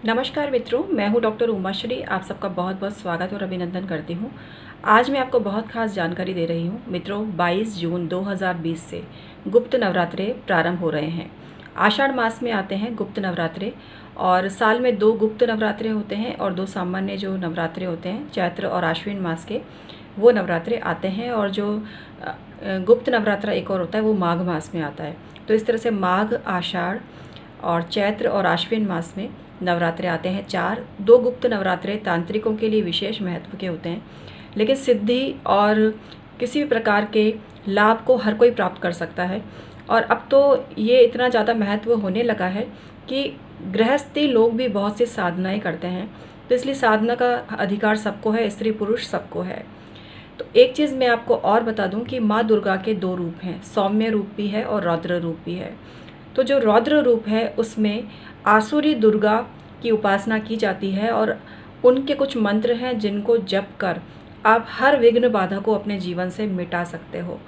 नमस्कार मित्रों, मैं हूं डॉक्टर उमाश्री। आप सबका बहुत बहुत स्वागत और अभिनंदन करती हूं। आज मैं आपको बहुत खास जानकारी दे रही हूं। मित्रों, 22 जून 2020 से गुप्त नवरात्रे प्रारंभ हो रहे हैं। आषाढ़ मास में आते हैं गुप्त नवरात्रे, और साल में 2 गुप्त नवरात्रे होते हैं और 2 सामान्य जो नवरात्रे होते हैं चैत्र और आश्विन मास के, वो नवरात्रे आते हैं। और जो गुप्त नवरात्रा एक और होता है वो माघ मास में आता है। तो इस तरह से माघ, आषाढ़ और चैत्र और आश्विन मास में नवरात्रे आते हैं 4। 2 गुप्त नवरात्रे तांत्रिकों के लिए विशेष महत्व के होते हैं, लेकिन सिद्धि और किसी भी प्रकार के लाभ को हर कोई प्राप्त कर सकता है। और अब तो ये इतना ज़्यादा महत्व होने लगा है कि गृहस्थी लोग भी बहुत सी साधनाएं करते हैं, तो इसलिए साधना का अधिकार सबको है, स्त्री पुरुष सबको है। तो एक चीज़ मैं आपको और बता दूं कि माँ दुर्गा के 2 रूप हैं, सौम्य रूप भी है और रौद्र रूप भी है। तो जो रौद्र रूप है उसमें आसुरी दुर्गा की उपासना की जाती है, और उनके कुछ मंत्र हैं जिनको जप कर आप हर विघ्न बाधा को अपने जीवन से मिटा सकते हो।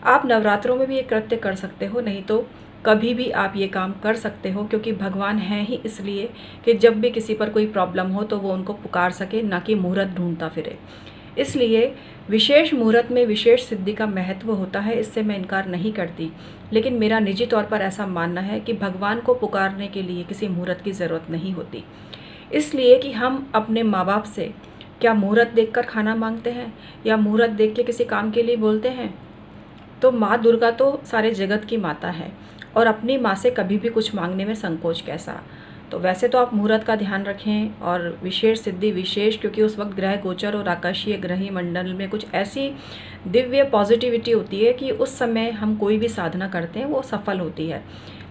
आप नवरात्रों में भी ये कृत्य कर सकते हो, नहीं तो कभी भी आप ये काम कर सकते हो, क्योंकि भगवान हैं ही इसलिए कि जब भी किसी पर कोई प्रॉब्लम हो तो वो उनको पुकार सके, ना कि मुहूर्त ढूंढता फिरे। इसलिए विशेष मुहूर्त में विशेष सिद्धि का महत्व होता है, इससे मैं इनकार नहीं करती। लेकिन मेरा निजी तौर पर ऐसा मानना है कि भगवान को पुकारने के लिए किसी मुहूर्त की ज़रूरत नहीं होती, इसलिए कि हम अपने माँ बाप से क्या मुहूर्त देखकर खाना मांगते हैं या मुहूर्त देख के किसी काम के लिए बोलते हैं। तो माँ दुर्गा तो सारे जगत की माता है, और अपनी माँ से कभी भी कुछ मांगने में संकोच कैसा। तो वैसे तो आप मुहूर्त का ध्यान रखें, और विशेष सिद्धि विशेष, क्योंकि उस वक्त ग्रह गोचर और आकाशीय ग्रही मंडल में कुछ ऐसी दिव्य पॉजिटिविटी होती है कि उस समय हम कोई भी साधना करते हैं वो सफल होती है।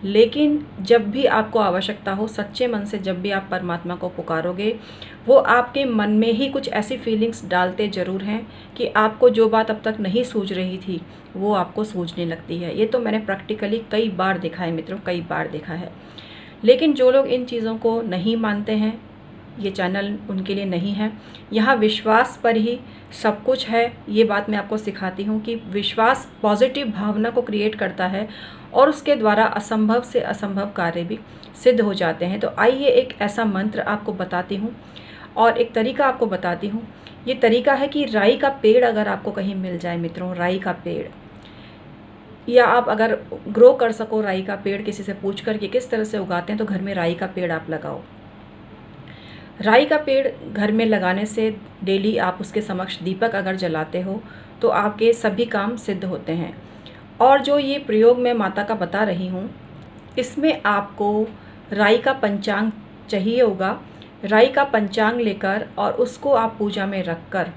लेकिन जब भी आपको आवश्यकता हो, सच्चे मन से जब भी आप परमात्मा को पुकारोगे, वो आपके मन में ही कुछ ऐसी फीलिंग्स डालते ज़रूर हैं कि आपको जो बात अब तक नहीं सूझ रही थी वो आपको सूझने लगती है। ये तो मैंने प्रैक्टिकली कई बार देखा है मित्रों, कई बार देखा है। लेकिन जो लोग इन चीज़ों को नहीं मानते हैं, ये चैनल उनके लिए नहीं है। यहाँ विश्वास पर ही सब कुछ है, ये बात मैं आपको सिखाती हूँ कि विश्वास पॉजिटिव भावना को क्रिएट करता है, और उसके द्वारा असंभव से असंभव कार्य भी सिद्ध हो जाते हैं। तो आइए एक ऐसा मंत्र आपको बताती हूँ और एक तरीका आपको बताती हूँ। ये तरीका है कि राई का पेड़ अगर आपको कहीं मिल जाए मित्रों, राई का पेड़, या आप अगर ग्रो कर सको राई का पेड़ किसी से पूछ कर कि किस तरह से उगाते हैं, तो घर में राई का पेड़ आप लगाओ। राई का पेड़ घर में लगाने से डेली आप उसके समक्ष दीपक अगर जलाते हो तो आपके सभी काम सिद्ध होते हैं। और जो ये प्रयोग मैं माता का बता रही हूँ, इसमें आपको राई का पंचांग चाहिए होगा। राई का पंचांग लेकर और उसको आप पूजा में रख कर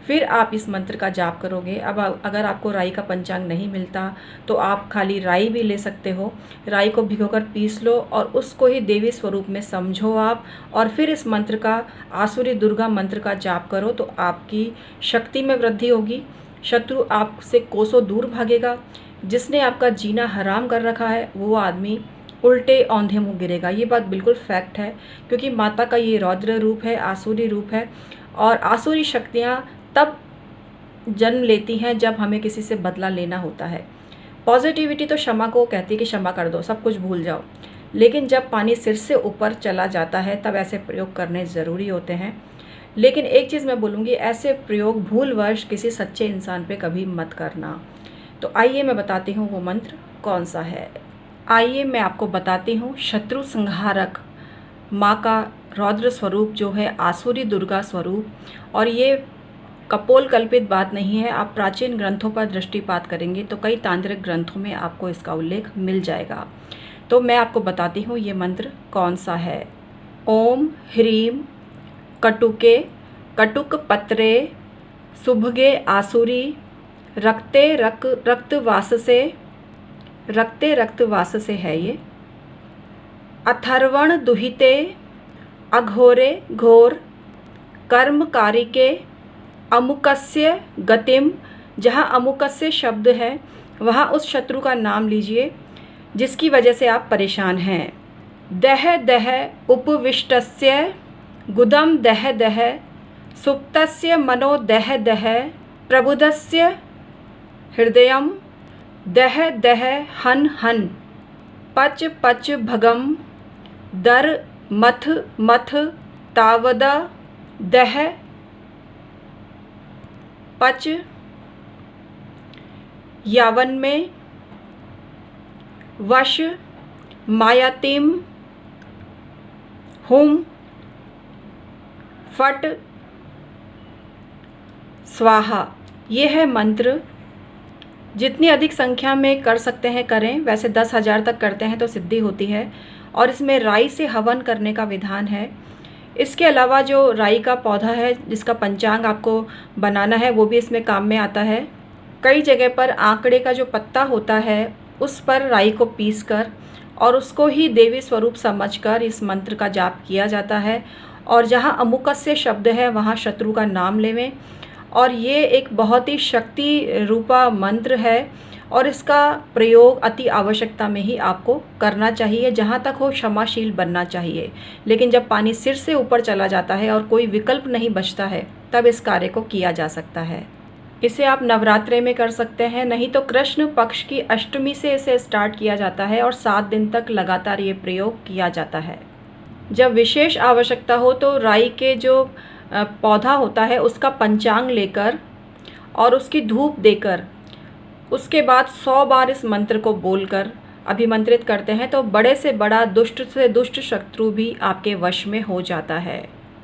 फिर आप इस मंत्र का जाप करोगे। अब अगर आपको राई का पंचांग नहीं मिलता तो आप खाली राई भी ले सकते हो। राई को भिगोकर पीस लो और उसको ही देवी स्वरूप में समझो आप, और फिर इस मंत्र का, आसुरी दुर्गा मंत्र का जाप करो, तो आपकी शक्ति में वृद्धि होगी। शत्रु आपसे कोसों दूर भागेगा। जिसने आपका जीना हराम कर रखा है वो आदमी उल्टे औंधे मुँह गिरेगा। ये बात बिल्कुल फैक्ट है, क्योंकि माता का ये रौद्र रूप है, आसुरी रूप है। और आसुरी शक्तियाँ तब जन्म लेती हैं जब हमें किसी से बदला लेना होता है। पॉजिटिविटी तो क्षमा को कहती है कि क्षमा कर दो, सब कुछ भूल जाओ। लेकिन जब पानी सिर से ऊपर चला जाता है तब ऐसे प्रयोग करने ज़रूरी होते हैं। लेकिन एक चीज़ मैं बोलूँगी, ऐसे प्रयोग भूलवश किसी सच्चे इंसान पे कभी मत करना। तो आइए मैं बताती हूँ वो मंत्र कौन सा है। आइए मैं आपको बताती हूँ। शत्रु संहारक माँ का रौद्र स्वरूप जो है आसुरी दुर्गा स्वरूप, और ये कपोल कल्पित बात नहीं है। आप प्राचीन ग्रंथों पर दृष्टिपात करेंगे तो कई तांत्रिक ग्रंथों में आपको इसका उल्लेख मिल जाएगा। तो मैं आपको बताती हूँ ये मंत्र कौन सा है। ओम ह्रीम कटुके कटुक पत्रे सुभगे आसुरी रक्ते रक्त वास से है ये। अथर्वण दुहिते अघोरे घोर कर्मकारिके अमुकस्य गतिम। जहाँ अमुकस्य शब्द है वहाँ उस शत्रु का नाम लीजिए जिसकी वजह से आप परेशान हैं। दह दह उपविष्टस्य गुदम दह दह सुप्तस्य मनो दह दह प्रबुद्धस्य हृदयम दह दह हन हन पच पच भगम दर मथ मथ तावद दह पच यावन में वश मायातिम हुम फट स्वाहा। ये है मंत्र। जितनी अधिक संख्या में कर सकते हैं करें, वैसे 10,000 तक करते हैं तो सिद्धि होती है। और इसमें राई से हवन करने का विधान है। इसके अलावा जो राई का पौधा है जिसका पंचांग आपको बनाना है वो भी इसमें काम में आता है। कई जगह पर आंकड़े का जो पत्ता होता है उस पर राई को पीस कर और उसको ही देवी स्वरूप समझकर इस मंत्र का जाप किया जाता है। और जहाँ अमुकस्य शब्द है वहाँ शत्रु का नाम लेवें। और ये एक बहुत ही शक्ति रूपा मंत्र है और इसका प्रयोग अति आवश्यकता में ही आपको करना चाहिए। जहाँ तक हो क्षमाशील बनना चाहिए। लेकिन जब पानी सिर से ऊपर चला जाता है और कोई विकल्प नहीं बचता है तब इस कार्य को किया जा सकता है। इसे आप नवरात्रे में कर सकते हैं, नहीं तो कृष्ण पक्ष की अष्टमी से इसे स्टार्ट किया जाता है और 7 दिन तक लगातार ये प्रयोग किया जाता है। जब विशेष आवश्यकता हो तो राई के जो पौधा होता है उसका पंचांग लेकर और उसकी धूप देकर उसके बाद 100 बार इस मंत्र को बोलकर अभिमंत्रित करते हैं तो बड़े से बड़ा दुष्ट से दुष्ट शत्रु भी आपके वश में हो जाता है।